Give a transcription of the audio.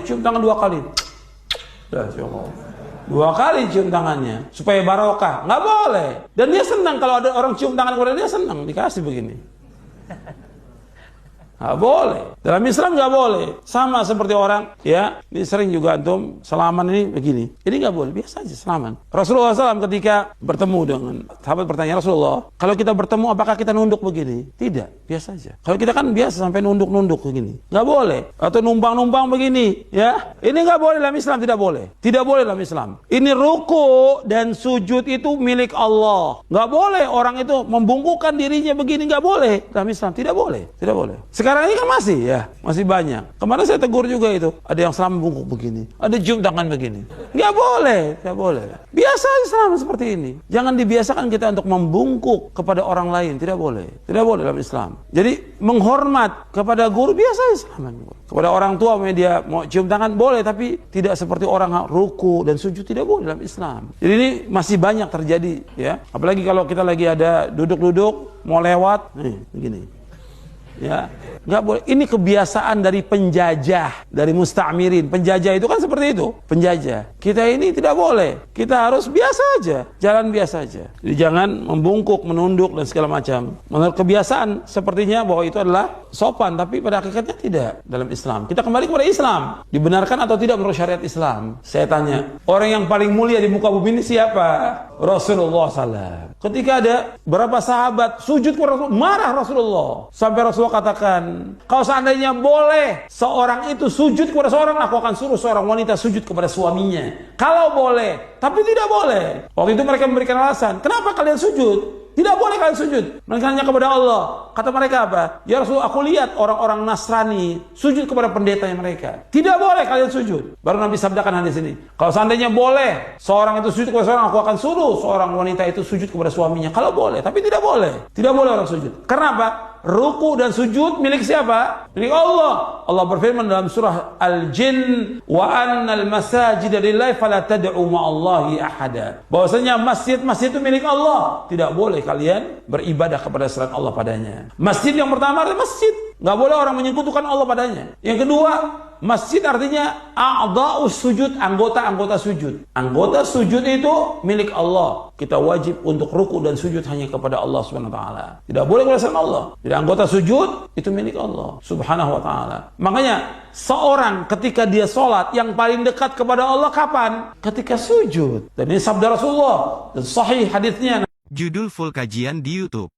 cium tangan 2 kali. Dah, dua kali cium tangannya supaya barokah. Nggak boleh. Dan dia senang kalau ada orang cium tangan kepada dia, senang dikasih begini. Nggak boleh. Dalam Islam nggak boleh. Sama seperti orang, ya, ini sering juga antum salaman ini begini. Ini nggak boleh, biasa aja salaman. Rasulullah SAW ketika bertemu dengan sahabat bertanya, Rasulullah, kalau kita bertemu apakah kita nunduk begini? Tidak, biasa aja. Kalau kita kan biasa sampai nunduk-nunduk begini. Nggak boleh. Atau numpang-numpang begini, ya. Ini nggak boleh dalam Islam, tidak boleh. Tidak boleh dalam Islam. Ini ruku dan sujud itu milik Allah. Nggak boleh orang itu membungkukkan dirinya begini, nggak boleh dalam Islam, tidak boleh, tidak boleh. Sekarang ini kan masih banyak. Kemarin saya tegur juga itu. Ada yang selama bungkuk begini, ada cium tangan begini. Nggak boleh, nggak boleh. Biasa Islam seperti ini. Jangan dibiasakan kita untuk membungkuk kepada orang lain. Tidak boleh. Tidak boleh dalam Islam. Jadi menghormat kepada guru biasa Islam. Kepada orang tua dia mau cium tangan boleh, tapi tidak seperti orang ruku dan sujud, tidak boleh dalam Islam. Jadi ini masih banyak terjadi, ya. Apalagi kalau kita lagi ada duduk-duduk mau lewat, begini. Ya, nggak boleh. Ini kebiasaan dari penjajah, dari musta'mirin. Penjajah itu kan seperti itu, penjajah. Kita ini tidak boleh. Kita harus biasa aja, jalan biasa aja. Jadi jangan membungkuk, menunduk dan segala macam. Menurut kebiasaan sepertinya bahwa itu adalah sopan, tapi pada hakikatnya tidak dalam Islam. Kita kembali kepada Islam. Dibenarkan atau tidak menurut syariat Islam? Saya tanya, orang yang paling mulia di muka bumi ini siapa? Rasulullah SAW. Ketika ada berapa sahabat sujud kepada Rasul, marah Rasulullah. Sampai Rasulullah katakan, kalau seandainya boleh seorang itu sujud kepada seorang, aku akan suruh seorang wanita sujud kepada suaminya. Kalau boleh, tapi tidak boleh. Waktu itu mereka memberikan alasan, kenapa kalian sujud? Tidak boleh kalian sujud. Mereka hanya kepada Allah. Kata mereka apa? Ya Rasul, aku lihat orang-orang Nasrani sujud kepada pendetanya mereka. Tidak boleh kalian sujud. Baru Nabi sabdakan hadis ini. Kalau seandainya boleh seorang itu sujud kepada seorang, aku akan suruh seorang wanita itu sujud kepada suaminya. Kalau boleh, tapi tidak boleh. Tidak boleh orang sujud. Karena apa? Ruku dan sujud milik siapa? Milik Allah. Allah berfirman dalam surah Al-Jin, wa annal masajida lillahi fala tad'u ma'allahi ahada. Bahwasanya masjid-masjid itu milik Allah. Tidak boleh kalian beribadah kepada selain Allah padanya. Masjid yang pertama adalah masjid. Nggak boleh orang menyekutukan Allah padanya. Yang kedua, masjid artinya a'dha'us sujud, anggota-anggota sujud. Anggota sujud itu milik Allah. Kita wajib untuk ruku dan sujud hanya kepada Allah Subhanahu wa taala. Tidak boleh kepada selain Allah. Jadi anggota sujud itu milik Allah Subhanahu wa taala. Makanya seorang ketika dia sholat yang paling dekat kepada Allah kapan? Ketika sujud. Dan ini sabda Rasulullah dan sahih hadisnya. Judul full kajian di YouTube.